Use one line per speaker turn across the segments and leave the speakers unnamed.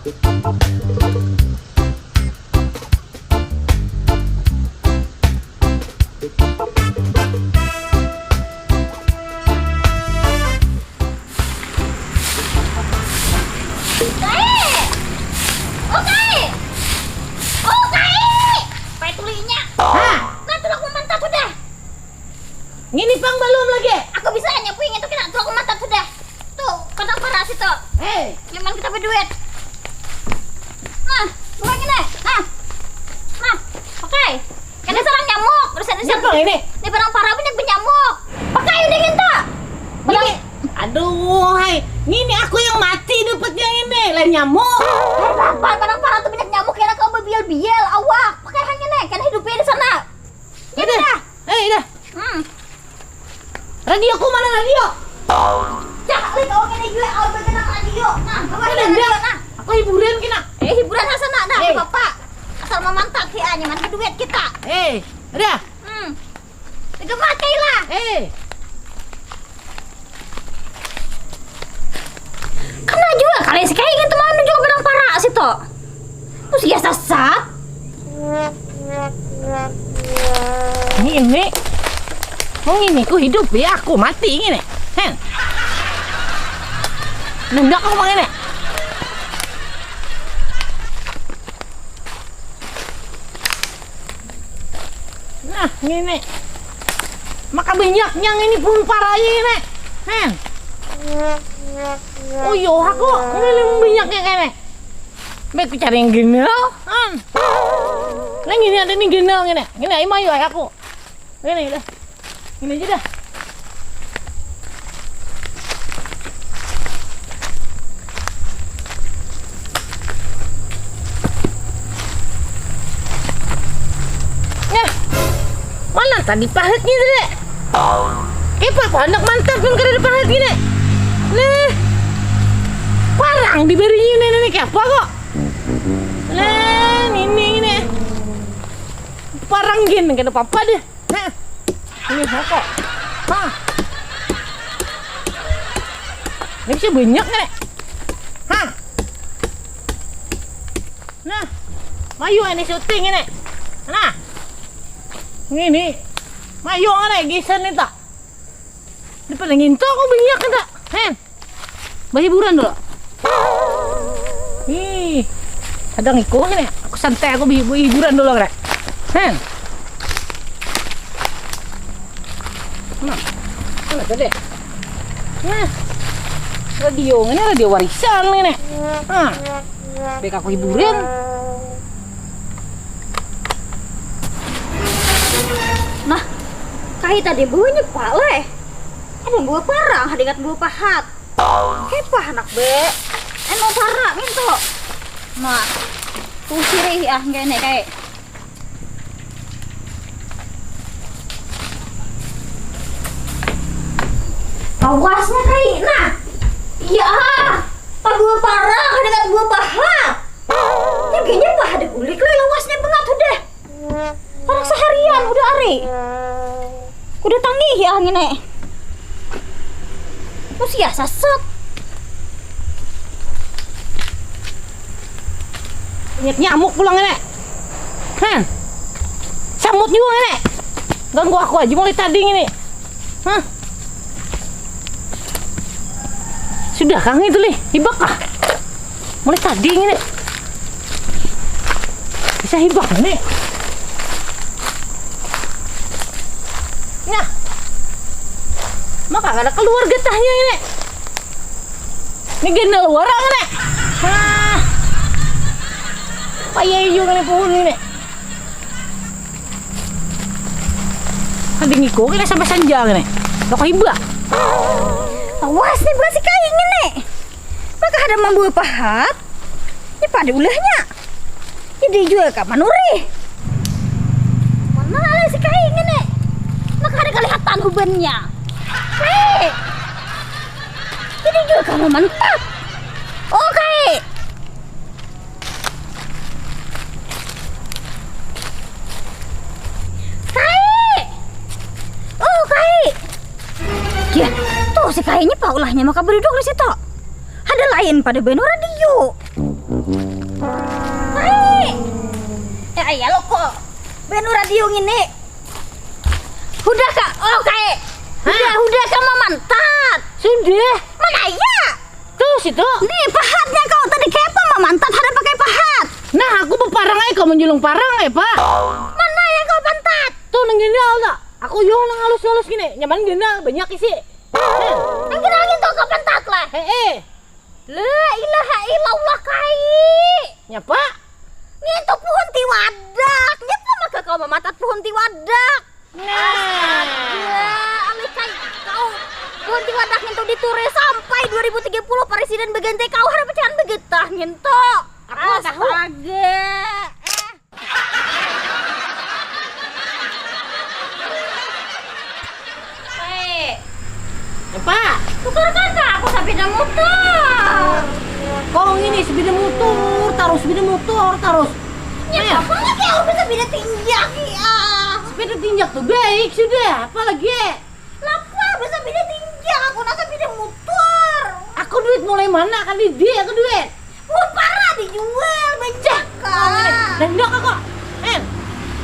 Ini pang belum lagi.
Aku bisa nyapuin itu kena tuh aku mantap sudah. Tuh, kata parah situ. Nyaman kita berduit. Nah, bukan ini. Nah, oke. Kena sarang nyamuk. Terus ada siapa
ini?
Ini barang parah banyak nyamuk. Pakai udah kita.
Ini, aduh, hai. Ini aku yang mati dapat yang ini. Lain nyamuk.
Barang parah tuh banyak nyamuk. Kena kau berbiel-biel. Awak. Pakai hanya nih. Kena hidupnya di sana.
Ya dah. Dah. Radioku mana radio?
Cak, kau kena juga. Aku kena radio. Nah,
nah. Aku hiburan kena.
Hiburan sana dah, Bapak. Asal memantap ya, nyaman duit kita.
Ada.
Tiga pakai lah. Kena juga kali sekali gitu mau juga barang parah sih toh. Terus ya sesat.
Ini. Ini ku hidup ya, aku mati ini. Nendak aku mang ini. Nah, ini. Maka banyak yang ini pun parah ini. Oh yo, aku ini banyak yang ini. Baik cari yang genal. Nah, ini ada nih genal ini. Ini ayo mayu aku. Ini dah. Ini aja dah. Nah, mana tadi pahatnya tadi? Pak anak mantap kan kada pahat gini. Nah, parang diberinya ini kayak apa kok? Nah, ini. Parang gini kada apa-apa deh. Ini kok. Ini bisa banyak nih. Nah, mayu ini syuting ini. Nah, ini mayu nih gisan nih tak. Di paling itu aku banyak kan tak. Hiburan dulu. Ada ngiko nih. Aku santai aku hiburan dulu kan. Mana tadi? Nah, radio ini radio warisan ini. Baik aku hiburan.
Nah, kayak tadi bunyi pak leh. Ada buah parang, ada buah pahat. Kepah anak be. Emang parah minto. Nah, tuh sirih ya gini kayak. Awasnya kayak nah. Iya. Pak buah parah, ada buah pahat. Ya kayaknya bah ada kulit lah lawasnya banget udah. Parang seharian udah hari. Udah tangih ya gini. Terus ya sasat.
Nyamuk pulang ini. Samut juga ini. Ganggu aku aja mulai tadi ini. Sudah kang itu nih, hibak kah? Mulai tadi ini. Bisa hibak ini. Nah. Maka ada keluar getahnya ini. Ini gendal warang ini. Payah juga nih pohon ini. Ada ngiko kita sampai sanjang ini. Gak hibak.
Awas nih bukan si kain ini. Maka ada mambu pahat. Ini pada ulahnya. Jadi juga kapan nuri. Mana ada si kain ini. Maka ada kelihatan hubannya. Jadi juga kamu mantap. Oke. Ya, tuh si kayaknya paulahnya maka berduduk di situ. Ada lain pada beno radio. Kai. Ya lo kok. Benu radio ini. Udah kak. Oh kai. Udah sama mantat.
Sudah.
Mana ya?
Tuh situ.
Nih pahatnya kau tadi kepa mah mantat ada pakai pahat.
Nah aku beparang aja kau menjulung parang pak.
Mana yang kau pantat?
Tuh nang gendal tak? Aku yo nang halus-halus gini. Nyaman gendal banyak isi.
Yang kenal gitu kau pantat lah. La ilaha illallah kai.
Nyapa?
Itu pohon tiwadak. Nyapa maka kau memantat pohon tiwadak?
Nah.
Ya, ame kai kau pohon tiwadak itu ditulis sampai 2030 presiden begente kau harap jangan begetah ngento.
Aku tahu.
Astaga.
Nyapa?
Tukarkan kak aku sepeda motor.
Kau ini sepeda motor, taruh.
Ya, apa lagi aku bisa sepeda tinjak ya?
Sepeda tinjak tuh baik sudah, apalagi?
Lapa bisa sepeda tinjak aku nak sepeda motor.
Aku duit mulai mana kali dia aku duit?
Parah dijual becak kak.
Dan enggak kok.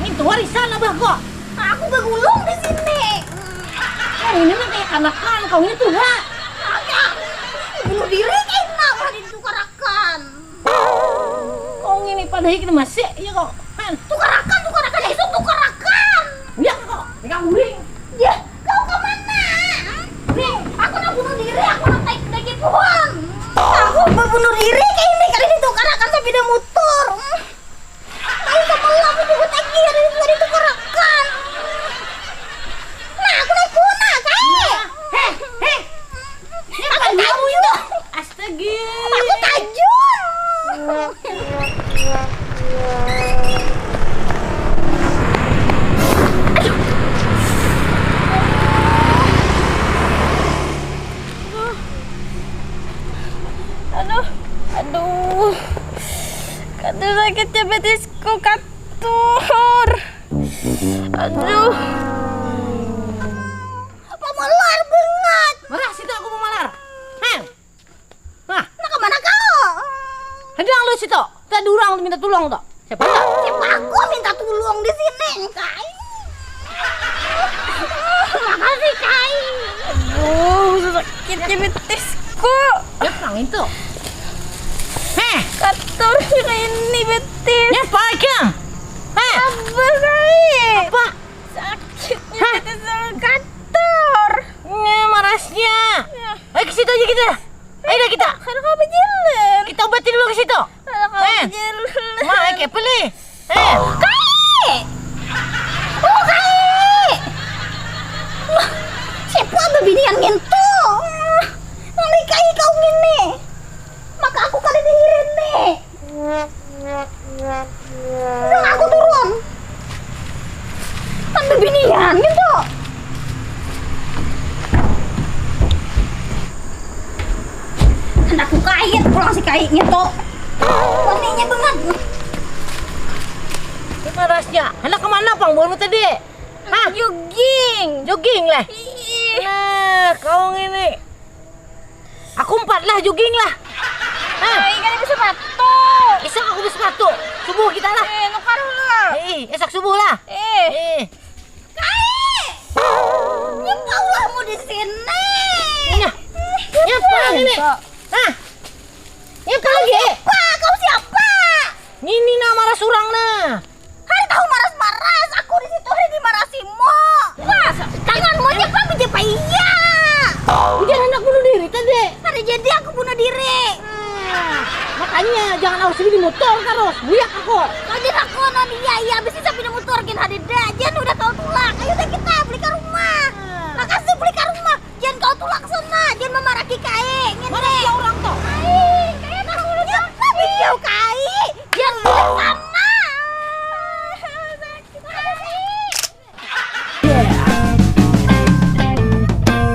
Itu warisan abah kok.
Aku bergulung di sini.
Kau ini mah kayak kanakan, kau ini tuh ha.
Bunuh diri kayak mah ditukarakan.
Kau ini pada hik masih ya kok.
Tukarakan esok tukarakan.
Ya kok, enggak uring.
Ya, kau kemana? Nih, aku nak bunuh diri, aku nak naik pohon. Aku berbunuh diri kayak ini kali ditukarakan sepeda motor. Ayo sebelah aku juga tagi ada ditukarakan. Nah, aku naik pohon nah, kayak. Aku tahu itu.
Astaga.
Aku tajam. Aduh sakitnya betisku katur. Aduh. Pemelar banget.
Marah situ aku mau malar. Nah,
Nah kemana kau?
hendak lu situ. Tadi orang minta tolong toh. Siapa tak?
Siapa aku minta tolong di sini, Kai? Makasih, Kai. Aduh, sakitnya betisku.
Ya perang itu.
Katur ini betis.
Ya pakai.
Apa, Kai?
Apa?
Sakitnya betis katur.
Ini marasnya. Ayo ke situ aja kita. Ayo kita.
Karena kau berjalan.
Kita obatin dulu ke situ.
Karena kau berjalan.
Wah, kayak pilih.
Kai! Oh, Kai! Siapa begini yang nyentuh? Nanti Kai kau gini. Maka aku kali dihirin nih. Udah aku turun. Kan beginian gitu. Aku kait pulang si kayaknya tuh. Wanginya banget.
Ini marasnya. Hendak kemana pang baru tadi? Jogging lah. Nah, kau ini. Aku 4 lah jogging lah.
Kan bisa sepatu.
Esok aku beli sepatu. Subuh kita lah.
Nukar lah.
Esok subuh lah.
Kai! Nyepaulah mau di sini.
Nyapa ini? Nyapa lagi?
Pak, kau siapa?
Ini nama rasurang nah.
Hari tahu maras-maras. Aku di situ hari dimarasimo. Pak, tanganmu nyapa menjapa iya.
Jangan hendak bunuh diri tadi.
Hari jadi aku bunuh diri.
Makanya jangan harus di motor terus. Buyak aku.
Kau jadi aku non iya abis itu sampai motor kin hari dah. Jangan udah kau tulak. Ayo deh kita beli ke rumah. Makasih beli ke rumah. Jangan kau tulak sana. Jangan memaraki Kai.
Mana si orang tuh?
Kai tahu udah tapi jauh Kai. Jangan beli sana.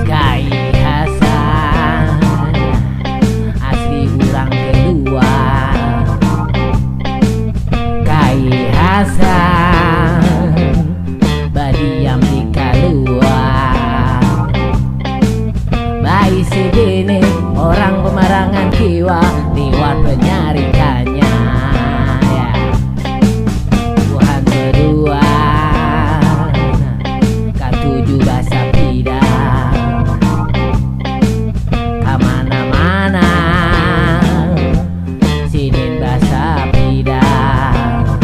Kai Hasan asli orang kedua. Kai Hasan badiam di keluar. di sini orang pemarangan jiwa lewat penyarikannya ya. Tuhan berdua kan 7 bahasa pidang kemana-mana sinin bahasa pidang.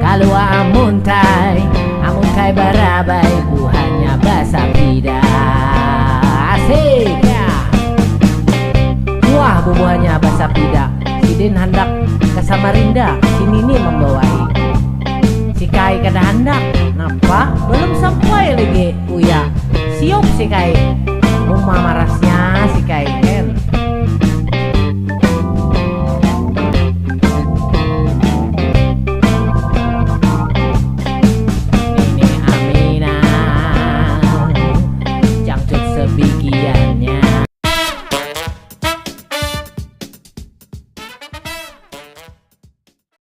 Kalau amun kai barabai ku hanya bahasa pidang. Asik ya. Wah bubuhannya bahasa pidang. Sidin hendak ke Samarinda, si Nini membawai. Si Kai kada hendak. Napa? Belum sampai lagi. Uya, siok si Kai. Mama marasnya si Kai kan.